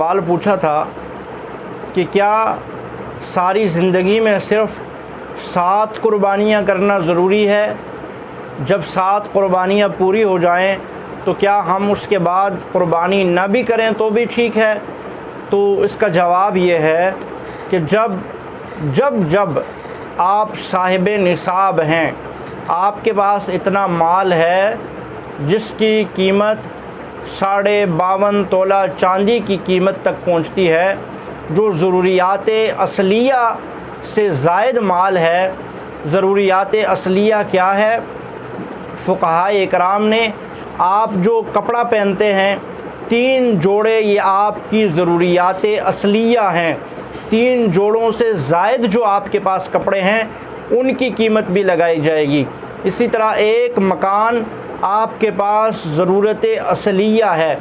سوال پوچھا تھا کہ کیا ساری زندگی میں صرف 7 قربانیاں کرنا ضروری ہے؟ جب 7 قربانیاں پوری ہو جائیں تو کیا ہم اس کے بعد قربانی نہ بھی کریں تو بھی ٹھیک ہے؟ تو اس کا جواب یہ ہے کہ جب آپ صاحب نصاب ہیں، آپ کے پاس اتنا مال ہے جس کی قیمت 52.5 تولہ چاندی کی قیمت تک پہنچتی ہے، جو ضروریات اصلیہ سے زائد مال ہے۔ ضروریات اصلیہ کیا ہے؟ فقہائے اکرام نے آپ جو کپڑا پہنتے ہیں 3 جوڑے، یہ آپ کی ضروریات اصلیہ ہیں۔ 3 جوڑوں سے زائد جو آپ کے پاس کپڑے ہیں ان کی قیمت بھی لگائی جائے گی۔ اسی طرح ایک مکان آپ کے پاس ضرورت اصلیہ ہے،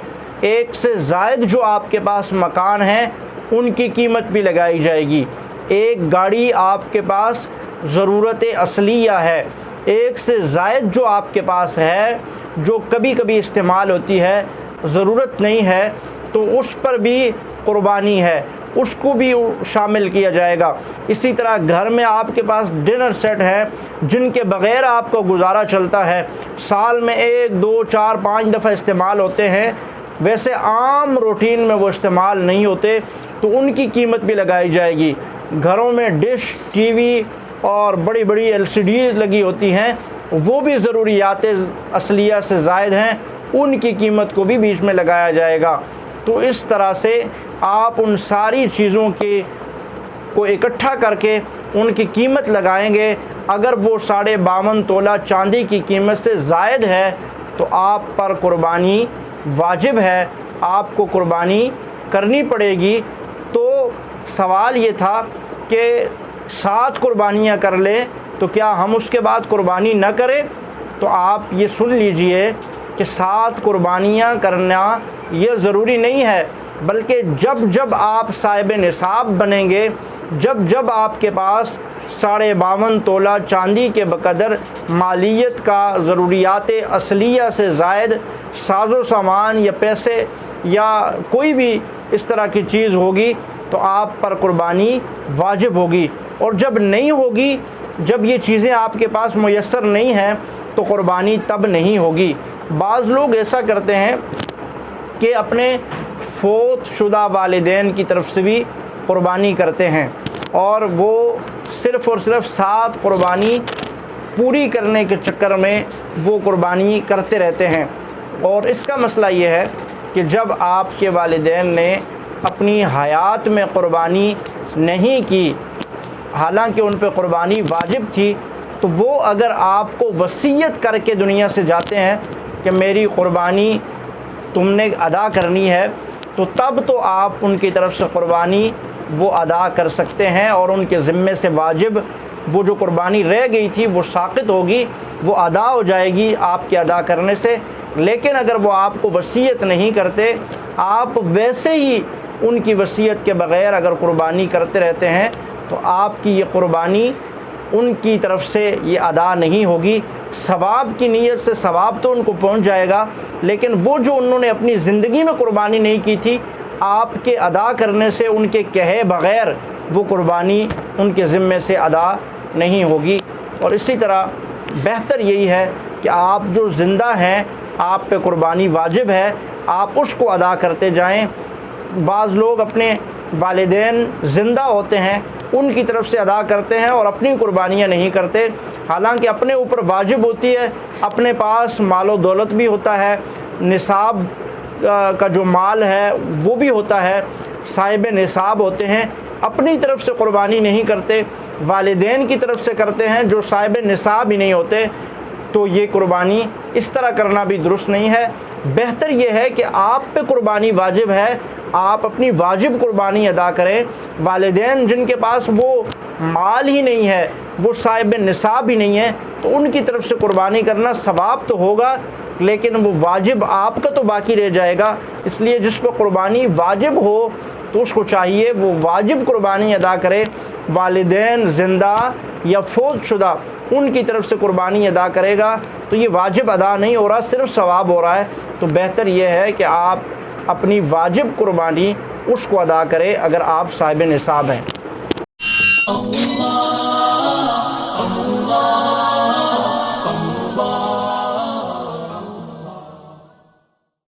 1 سے زائد جو آپ کے پاس مکان ہیں ان کی قیمت بھی لگائی جائے گی۔ ایک گاڑی آپ کے پاس ضرورت اصلیہ ہے، 1 سے زائد جو آپ کے پاس ہے جو کبھی کبھی استعمال ہوتی ہے، ضرورت نہیں ہے، تو اس پر بھی قربانی ہے، اس کو بھی شامل کیا جائے گا۔ اسی طرح گھر میں آپ کے پاس ڈنر سیٹ ہے جن کے بغیر آپ کو گزارا چلتا ہے، سال میں 1 2 4 5 دفعہ استعمال ہوتے ہیں، ویسے عام روٹین میں وہ استعمال نہیں ہوتے، تو ان کی قیمت بھی لگائی جائے گی۔ گھروں میں ڈش، ٹی وی اور بڑی بڑی LCD لگی ہوتی ہیں، وہ بھی ضروریات اصلیہ سے زائد ہیں، ان کی قیمت کو بھی بیچ میں لگایا جائے گا۔ تو اس طرح سے آپ ان ساری چیزوں کو اکٹھا کر کے ان کی قیمت لگائیں گے۔ اگر وہ 52.5 تولہ چاندی کی قیمت سے زائد ہے تو آپ پر قربانی واجب ہے، آپ کو قربانی کرنی پڑے گی۔ تو سوال یہ تھا کہ 7 قربانیاں کر لیں تو کیا ہم اس کے بعد قربانی نہ کریں؟ تو آپ یہ سن لیجئے کہ 7 قربانیاں کرنا یہ ضروری نہیں ہے، بلکہ جب آپ صاحب نصاب بنیں گے، جب آپ کے پاس 52.5 تولہ چاندی کے بقدر مالیت کا ضروریات اصلیہ سے زائد ساز و سامان یا پیسے یا کوئی بھی اس طرح کی چیز ہوگی تو آپ پر قربانی واجب ہوگی۔ اور جب نہیں ہوگی، جب یہ چیزیں آپ کے پاس میسر نہیں ہیں تو قربانی تب نہیں ہوگی۔ بعض لوگ ایسا کرتے ہیں کہ اپنے فوت شدہ والدین کی طرف سے بھی قربانی کرتے ہیں، اور وہ صرف اور صرف 7 قربانی پوری کرنے کے چکر میں وہ قربانی کرتے رہتے ہیں۔ اور اس کا مسئلہ یہ ہے کہ جب آپ کے والدین نے اپنی حیات میں قربانی نہیں کی، حالانکہ ان پہ قربانی واجب تھی، تو وہ اگر آپ کو وصیت کر کے دنیا سے جاتے ہیں کہ میری قربانی تم نے ادا کرنی ہے، تو تب تو آپ ان کی طرف سے قربانی وہ ادا کر سکتے ہیں، اور ان کے ذمے سے واجب وہ جو قربانی رہ گئی تھی وہ ساقط ہوگی، وہ ادا ہو جائے گی آپ کے ادا کرنے سے۔ لیکن اگر وہ آپ کو وصیت نہیں کرتے، آپ ویسے ہی ان کی وصیت کے بغیر اگر قربانی کرتے رہتے ہیں تو آپ کی یہ قربانی ان کی طرف سے یہ ادا نہیں ہوگی۔ ثواب کی نیت سے ثواب تو ان کو پہنچ جائے گا، لیکن وہ جو انہوں نے اپنی زندگی میں قربانی نہیں کی تھی، آپ کے ادا کرنے سے ان کے کہے بغیر وہ قربانی ان کے ذمے سے ادا نہیں ہوگی۔ اور اسی طرح بہتر یہی ہے کہ آپ جو زندہ ہیں، آپ پہ قربانی واجب ہے، آپ اس کو ادا کرتے جائیں۔ بعض لوگ اپنے والدین زندہ ہوتے ہیں ان کی طرف سے ادا کرتے ہیں اور اپنی قربانیاں نہیں کرتے، حالانکہ اپنے اوپر واجب ہوتی ہے، اپنے پاس مال و دولت بھی ہوتا ہے، نصاب کا جو مال ہے وہ بھی ہوتا ہے، صاحب نصاب ہوتے ہیں، اپنی طرف سے قربانی نہیں کرتے، والدین کی طرف سے کرتے ہیں جو صاحب نصاب ہی نہیں ہوتے، تو یہ قربانی اس طرح کرنا بھی درست نہیں ہے۔ بہتر یہ ہے کہ آپ پہ قربانی واجب ہے، آپ اپنی واجب قربانی ادا کریں۔ والدین جن کے پاس وہ مال ہی نہیں ہے، وہ صاحب نصاب ہی نہیں ہے، تو ان کی طرف سے قربانی کرنا ثواب تو ہوگا، لیکن وہ واجب آپ کا تو باقی رہ جائے گا۔ اس لیے جس پہ قربانی واجب ہو تو اس کو چاہیے وہ واجب قربانی ادا کرے۔ والدین زندہ یا فوت شدہ ان کی طرف سے قربانی ادا کرے گا تو یہ واجب ادا نہیں ہو رہا، صرف ثواب ہو رہا ہے۔ تو بہتر یہ ہے کہ آپ اپنی واجب قربانی اس کو ادا کرے اگر آپ صاحب نصاب ہیں۔